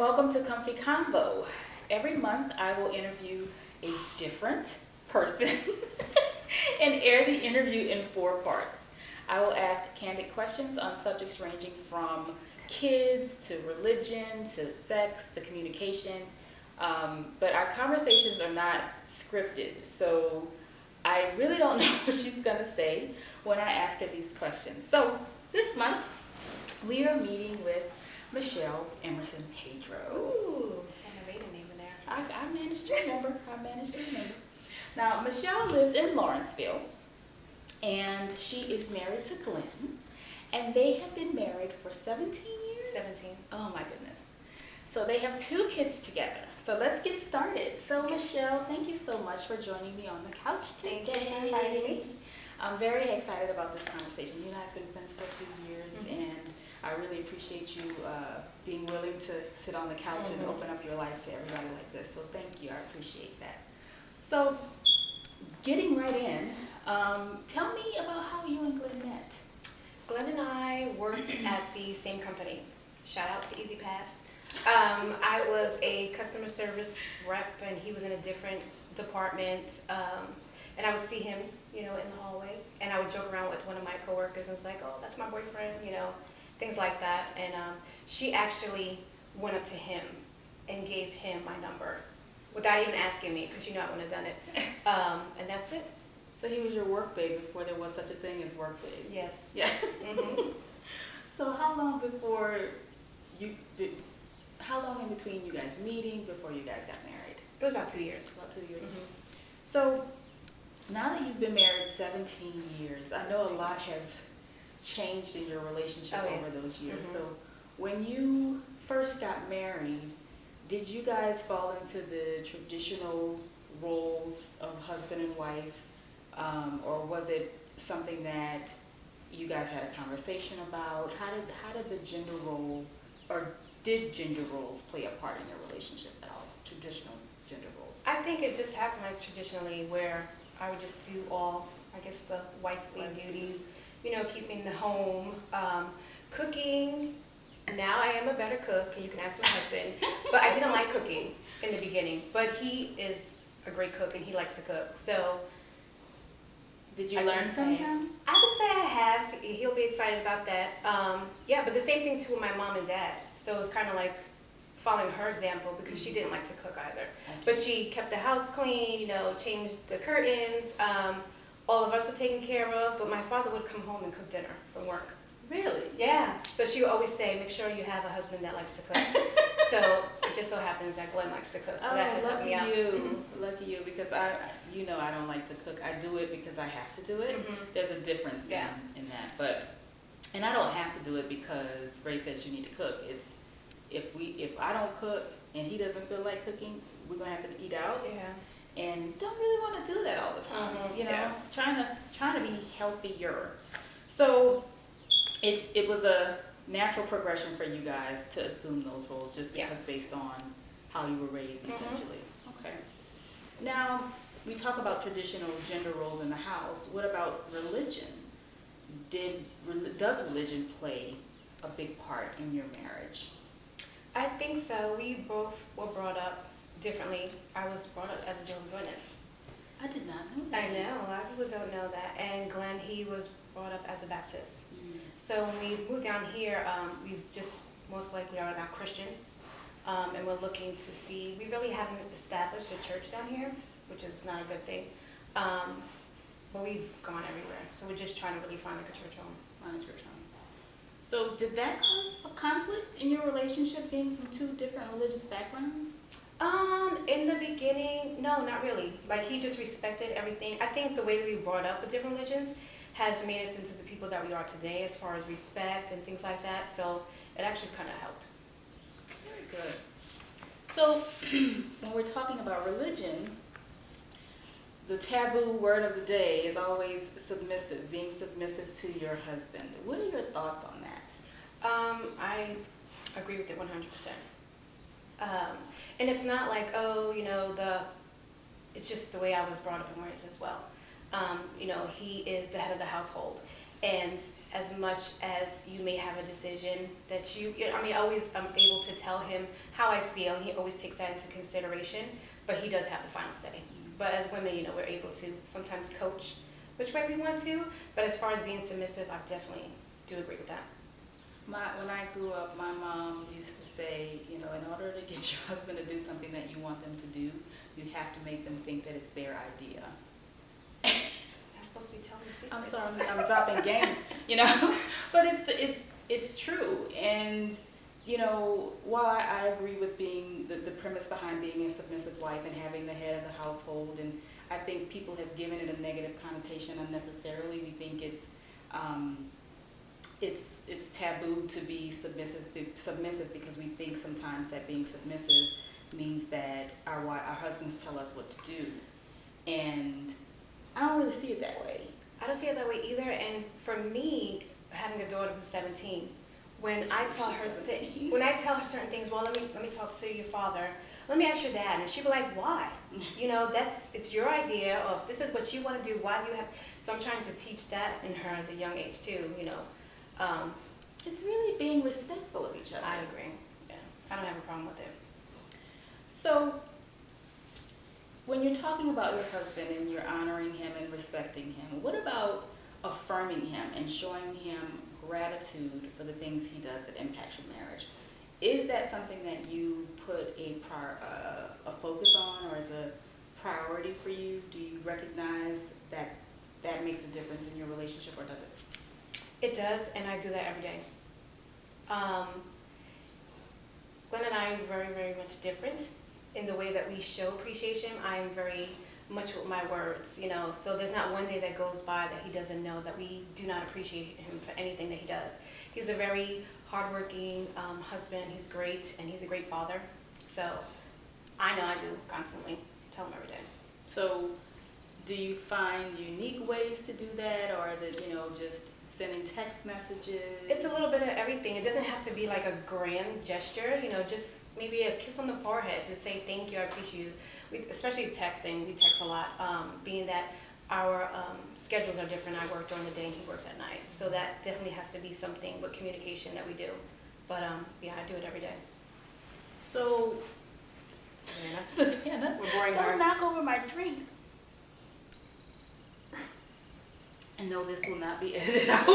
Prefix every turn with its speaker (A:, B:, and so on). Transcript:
A: welcome to Comfy Convo. Every month I will interview a different person and air the interview in 4 parts. I will ask candid questions on subjects ranging from kids to religion to sex to communication. But our conversations are not scripted, so I really don't know what she's gonna say when I ask her these questions. So this month we are meeting with Michelle Emerson Pedro.
B: Ooh, I have a maiden name in there.
A: I managed to remember. Now, Michelle lives in Lawrenceville, and she is married to Glenn, and they have been married for 17 years?
B: 17.
A: Oh my goodness. So they have 2 kids together. So let's get started. So Michelle, thank you so much for joining me on the couch today.
B: Thank you for inviting me.
A: I'm very excited about this conversation. You and I have been friends for a few years, and I really appreciate you being willing to sit on the couch and open up your life to everybody like this. So thank you. I appreciate that. So getting right in, tell me about how you and Glenn met.
B: Glenn and I worked at the same company. Shout out to Easy Pass. I was a customer service rep, and he was in a different department. And I would see him, in the hallway, and I would joke around with one of my coworkers and was like, "Oh, that's my boyfriend," things like that. And she actually went up to him and gave him my number without even asking me, because I wouldn't have done it. And that's it.
A: So he was your work babe before there was such a thing as work babe.
B: Yes.
A: Yeah. So how long in between you guys meeting before you guys got married?
B: It was about 2 years.
A: About 2 years. So now that you've been married 17 years, I know a lot has changed in your relationship over those years. So when you first got married, did you guys fall into the traditional roles of husband and wife, or was it something that you guys had a conversation about? How did the gender role, or did gender roles play a part in your relationship at all? Traditional gender roles?
B: I think it just happened like traditionally, where I would just do all, the wifely duties, keeping the home, cooking. Now I am a better cook, and you can ask my husband, but I didn't like cooking in the beginning, but he is a great cook, and he likes to cook. So
A: did you learn from him?
B: I would say I have. He'll be excited about that. But the same thing too with my mom and dad. So it was kind of like following her example, because she didn't like to cook either. But she kept the house clean, changed the curtains. All of us were taken care of, but my father would come home and cook dinner from work.
A: Really?
B: Yeah. So she would always say, make sure you have a husband that likes to cook. So it just so happens that Glenn likes to cook. So that has helped me out.
A: Lucky you, because I don't like to cook. I do it because I have to do it. There's a difference in that. And I don't have to do it because Ray says you need to cook. It's if I don't cook and he doesn't feel like cooking, we're gonna have to eat out.
B: Yeah.
A: And don't really want to do that all the time. Trying to be healthier. So it was a natural progression for you guys to assume those roles, just because based on how you were raised, essentially. Okay. Now we talk about traditional gender roles in the house. What about religion? Does religion play a big part in your marriage?
B: I think so. We both were brought up differently. I was brought up as a Jehovah's Witness.
A: I did not know that.
B: I know, a lot of people don't know that. And Glenn, he was brought up as a Baptist. So when we moved down here, we just most likely are now Christians. And we're looking to see, we really haven't established a church down here, which is not a good thing. But we've gone everywhere. So we're just trying to really find a church home.
A: So did that cause a conflict in your relationship, being from 2 different religious backgrounds?
B: In the beginning, no, not really. Like, he just respected everything. I think the way that we were brought up with different religions has made us into the people that we are today, as far as respect and things like that. So it actually kind of helped.
A: Very good. So when we're talking about religion, the taboo word of the day is always submissive, being submissive to your husband. What are your thoughts on that?
B: I agree with it 100%. And it's not like, it's just the way I was brought up and raised as well. He is the head of the household. And as much as you may have a decision that always I'm able to tell him how I feel, and he always takes that into consideration, but he does have the final say. But as women, we're able to sometimes coach which way we want to, but as far as being submissive, I definitely do agree with that.
A: When I grew up, my mom used to say, in order to get your husband to do something that you want them to do, you have to make them think that it's their idea.
B: I'm supposed to be telling the secrets.
A: I'm sorry, I'm dropping game, but it's true. And, while I agree with being the premise behind being a submissive wife and having the head of the household, and I think people have given it a negative connotation unnecessarily. We think it's taboo to be submissive because we think sometimes that being submissive means that our husbands tell us what to do, and I don't really see it that way.
B: I don't see it that way either. And for me, having a daughter who's 17, when I tell her certain things, well, let me talk to your father. Let me ask your dad, and she'd be like, why? It's your idea of this is what you want to do. Why do you have? So I'm trying to teach that in her as a young age too.
A: It's really being respectful of each other.
B: I agree. Yeah, I don't have a problem with it.
A: So, when you're talking about your husband and you're honoring him and respecting him, what about affirming him and showing him gratitude for the things he does that impacts your marriage? Is that something that you put a focus on, or is a priority for you? Do you recognize that that makes a difference in your relationship, or does it?
B: It does, and I do that every day. Glenn and I are very, very much different in the way that we show appreciation. I am very much with my words, so there's not one day that goes by that he doesn't know that we do not appreciate him for anything that he does. He's a very hardworking husband. He's great, and he's a great father. So I know I do constantly tell him every day.
A: So do you find unique ways to do that, or is it, just sending text messages?
B: It's a little bit of everything. It doesn't have to be like a grand gesture, just maybe a kiss on the forehead to say thank you, I appreciate you. Especially texting, we text a lot, being that our schedules are different. I work during the day and he works at night. So that definitely has to be something with communication that we do. But yeah, I do it every day.
A: So, Savannah,
B: we're boring
A: don't
B: her.
A: knock over my drink. And no, this will not be edited out.